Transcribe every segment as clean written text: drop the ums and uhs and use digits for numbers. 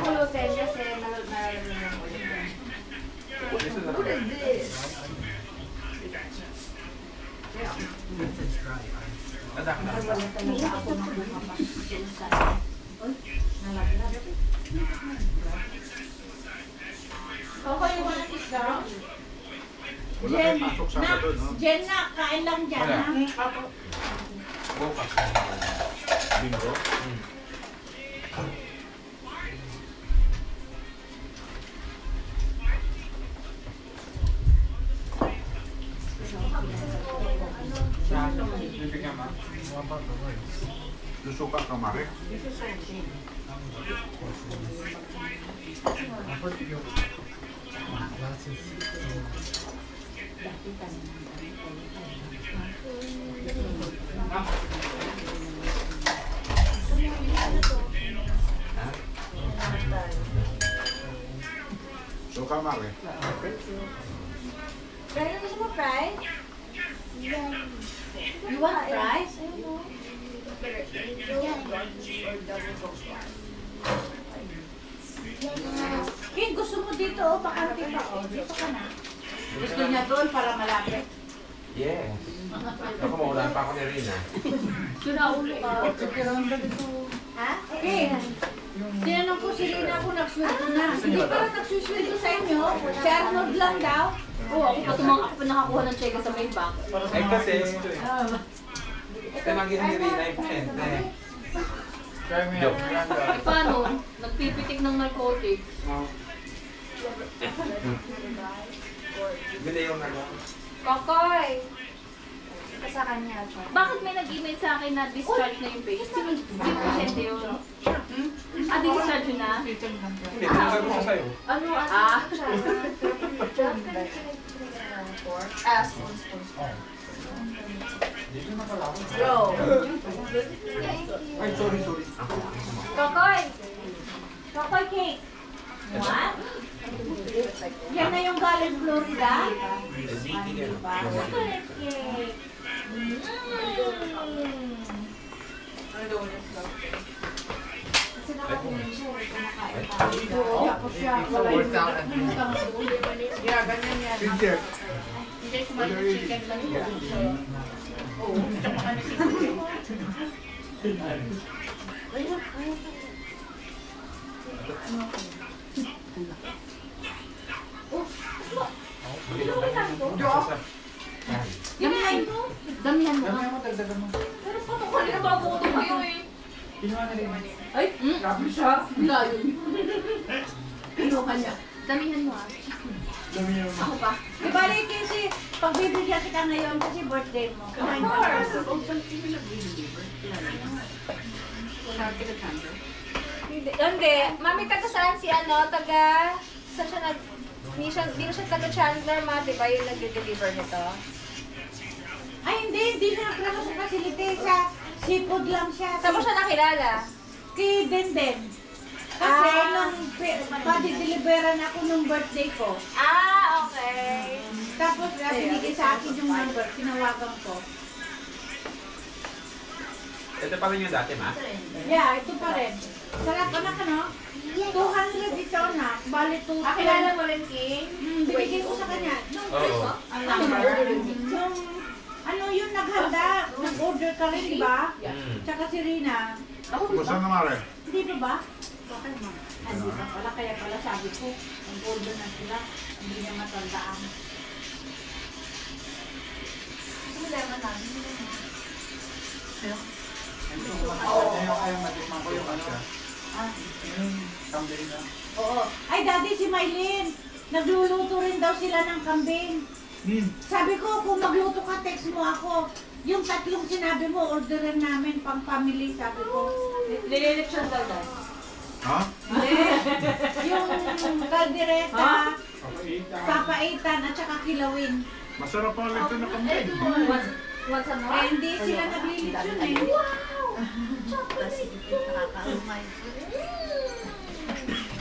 pupulutin kasi nalalaman ko yun. What is this? Okay, you wanna kiss down? Jen na, kain lang dyan ha? Bukas. Bingo? Susuka ka, Mare? Suka, Mare? Fry, gusto mo fry? You want fries? King, gusto mo dito o pakante pa o? Dito ka na. Gusto niya doon para malapit. Yes. Ako maulan pa ako ni Rina. Sinaulo ka. Ha? King, tinanong ko si Rina kung nagsweldo na. Hindi pa lang nagsusweldo sa inyo. Si Arnold lang daw. Oo, ako pa nakakuha ng cheque sa may bank. Eh kasi, tinanggihan ni Rina yung pasyente. Joke. Eh paano? Nagpipitik ng narcotics. Bili yung ano. Kokoy! Sa kanya. Bakit may nag-email sa akin na discharge na yung page? Sino pasyente yun? Ah, discharge na? Hindi, tinanggal ko sa'yo. Ano? Bro. Ay, sorry. Kokoy! Kokoy cake! What? Yan na yung galing Florida? Chocolate cake! Kasi nakakunin siya, kumakain pa. Tapos siya, wala yung ganyan yan. Hindi, kumain ng chicken lang yun. Oo, tsaka kami Damihan mo. Damihan mo. pero paano kanina bago ko ito kayo eh? Ay, grabe siya. Layo. Kinuha niya. Damihan mo ah. Ako pa. Di ba rin kasi pagbibigyan kita ngayon kasi birthday mo. Kumain ka na. Hindi. Mami, taga saan si ano? Taga... Saan siya nag... Hindi na siya taga Chandler, ma. Diba yung nag-deliver nito? Ay hindi siya nagtrabaho sa facility. Sa seafood lang siya. Saan mo siya nakilala? Kay Denden. Kasi Ah. nung pa-deliveran ako nung birthday ko. Ah, okay. Tapos binigay sa akin yung number, tinawagan ko. Ito pa rin yung dati, ma? Yeah, ito pa rin. Sarap anak ano? 200 ito na. Bali 2. Kilala mo rin, King? Binigay ko sa kanya. Oo. Yung ano yun naghanda, nag-order ka rin, di ba? Tsaka si Rina. Gusto na, Mare? Hindi pa ba? Bakit mo? Hindi pa pala, kaya pala sabi ko, nag-order na sila. Hindi niya matandaan. Ito mo lemon namin. Oo. Ay, daddy, si Maylin. Nagluluto rin daw sila ng kambing. Sabi ko, kung magluto ka, text mo ako. Yung tatlong sinabi mo, orderin namin pang family, sabi ko. Nileleksyon daw daw. Ha? Yung kaldereta, papaitan, at saka kilawin. Masarap pa ulit ito na kambing. Once a Eh, month? hindi sila naglilitsyon eh. Chocolate.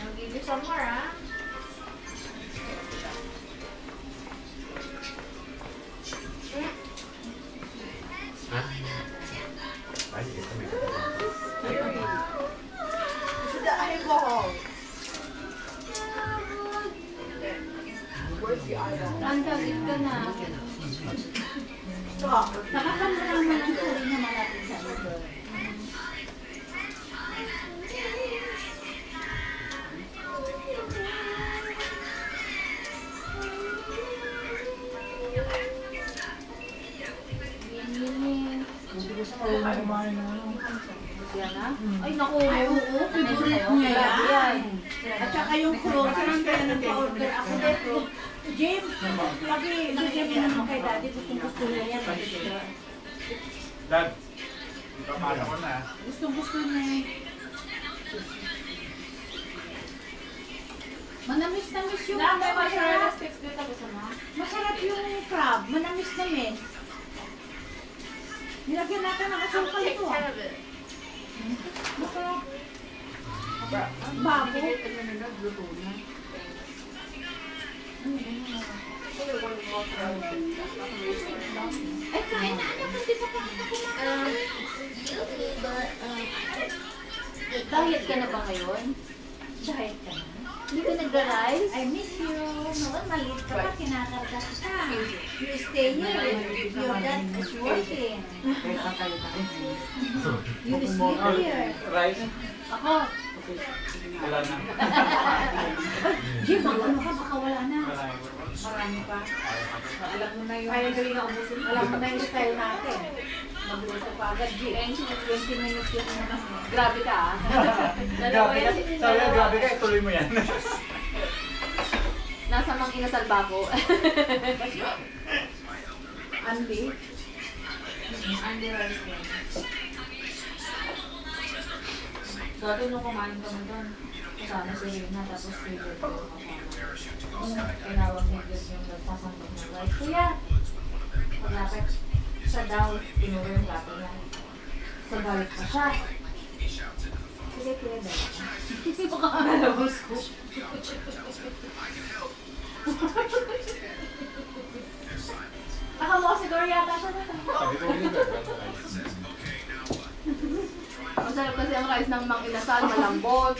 I'll give you some more, ah. Ha? Ay, ito may The alcohol. naman ang tuloy na malapit sa ito. Yan na? Ay, naku. Ay, oo, favorite niya yan. At saka yung croissant, kaya nag-order ako dito. Jim, pag-i-Jim naman kay daddy, gustong-gusto niya yan. Dad, papasok ko na. Gustong-gusto niya. Manamis-namis yung masarap. Masarap yung crab, manamis-namis. Nilagyan natin ng asukal ito. Masarap. Babo. Ay, kain na anak, hindi pa pa kita kumain. Diet ka na ba ngayon? Diet ka na. Hindi ka nagra-rice? I miss you. Noon, maliit ka pa, kinakarga ka. You stay here. Your dad is working. You sleep here. Rice? Ako. Wala na. Jim, ano ka? Baka wala na. Wala na. Marami pa. Alam mo na yung... Alam mo na yung style natin. Magluto pa agad, Jim. 20 minutes yun naman. Grabe ka ah. Grabe ka. Sabi nga, grabe ka, ituloy mo yan. Nasa mang inasal ba ako? Andy? Andy rice yan. Dati nung kumain kami doon, kasama si Rina, tapos si Jed yung kasama. Tinawag ni Jed yung nagpasangkot ng rice. Kuya, paglapit siya daw, tinuro yung plato niya. So, balik pa siya. Sige, kuya, dala ka. Nalabos ko. Nakamukha siguro yata siya na. Sabi ko, deliver. Masarap kasi ang rice ng Mang Inasal, malambot.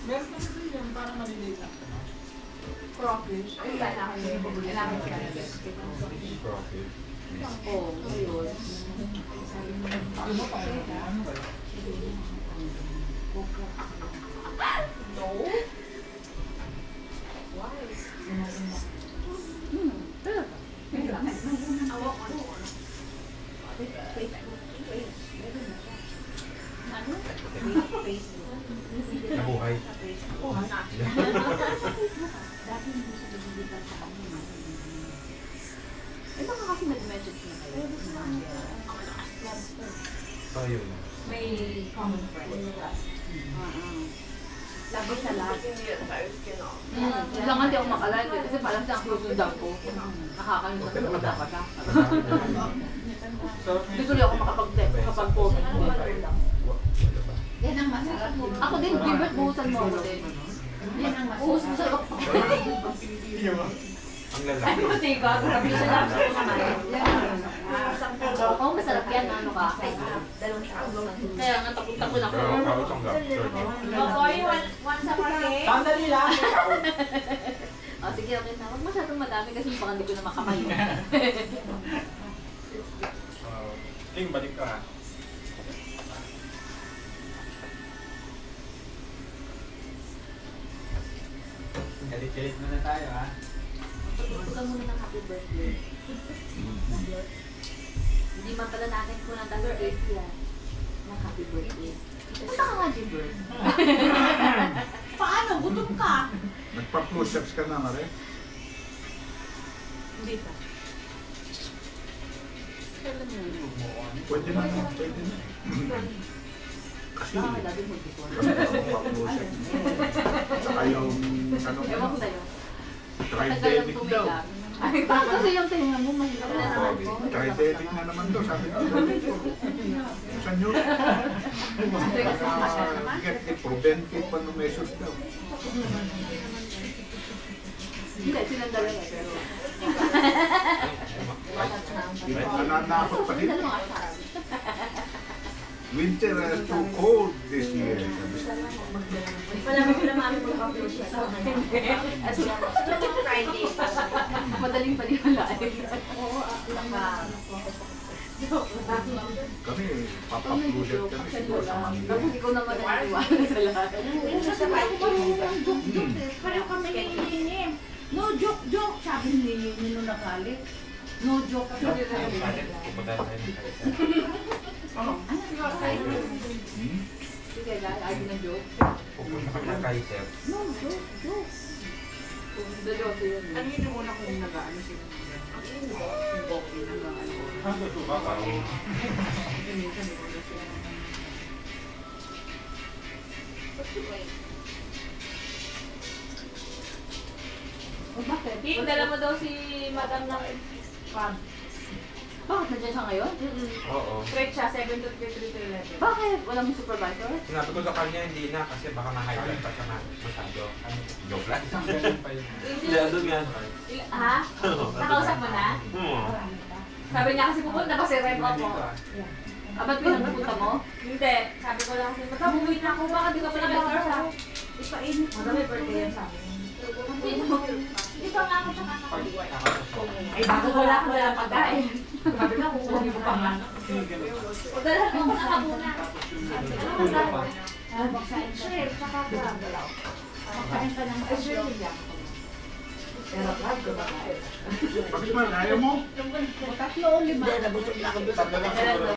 Meron ka na din yan, parang maliliit lang. Crawfish. Ay, kailangan yun. Kailangan ko na Profit. Oo, ayun. Ano ba pa? Ano ba? No? Nabuhay. Eh, baka kasi nag-message na kayo. Ayun. May common friend. Labi sa lahat. Lang hindi ako makalain kasi parang siyang susundan ko. Nakakalimutan ko wala pa siya. Hindi tuloy ako makapag-post. Yan ang masarap. Ako din, Gilbert, buhusan mo ako din. Yan ang Buhus mo masarap. sa'yo. Ang lalaki. Diba? Grabe siya lang sa kumain. Oo, masarap yan. Ano ka? Kaya nga takot-takot ako. Pero tanggap. Boy, one sa parke. Sandali lang. Oh, sige, okay na. Huwag masyadong madami kasi baka hindi ko na makakain. Ling, balik ka ha. Galit-galit muna tayo ha. Gusto ka muna ng happy birthday. Hindi man pala natin ko ng tayo cake yan. Ng happy birthday. Punta ka nga, Gilbert. Paano? Gutom ka? Nagpa-push-ups ka na nga rin? Hindi pa. Pwede na, pwede na. Kasi, Baka dati mo dito. nagpa-push-ups. Saka yung, ano, Ewan ko sa'yo. tridemic daw. Ay, bakit kasi yung tinga mo, mahirap na naman ko. Tridemic na naman daw, sabi ko. Saan yun? Preventive measures daw. Hindi, silang dalawa eh, pero... Nananakot pa din. Dalawa nga siya. Winter is too cold this year. Wala mo sila mami mo kapit siya. Friday pa. Madaling paniwalaan. Oo, lang. Kami, papapludet kami siguro sa Manila. Tapos ikaw naman naniwala sa lahat. Sabi ko yung joke-joke eh. Pareho kami hinihingi. No joke-joke, sabi ni Nino nagalit. No joke. Pupunta tayo ng Kaiser. Sige, lagi na joke. Pupunta kami ng Kaiser. No joke. The joke yun. Ano yun yung una kong nag-ano sila? Yung bokeh na nag-ano. Yung minsan yung una sila. Bakit? Dala mo daw si Madam ng farm. Bakit nandiyan siya ngayon? Oo. Straight siya, 7 to 3 to 11. Bakit? Walang supervisor? Sinabi ko sa kanya, hindi na kasi baka ma-highlight pa siya masyado. Joke lang. Hindi, andun nga. Ha? Nakausap mo na? Sabi niya kasi pupunta pa si Rem ako. Ba't pinapunta mo? Hindi. Sabi ko lang kasi, magkabuwit na ako. Baka di ka pala nag-orsa. Ipainit ko. Madami birthday yan sa amin. Dito nga ako sa kakao. Ay, bago wala ko dalang pagkain. Sabi na, kukunin ko pa nga. O dala ko na nakabuna. Ano ba ba? Magkain ka. Shrimp, tsaka crab. Magkain ka ng Shrimp hindi ako. Pero crab ko ba? Bakit ba, ayaw mo? tatlo o lima. Nabusog na ako doon.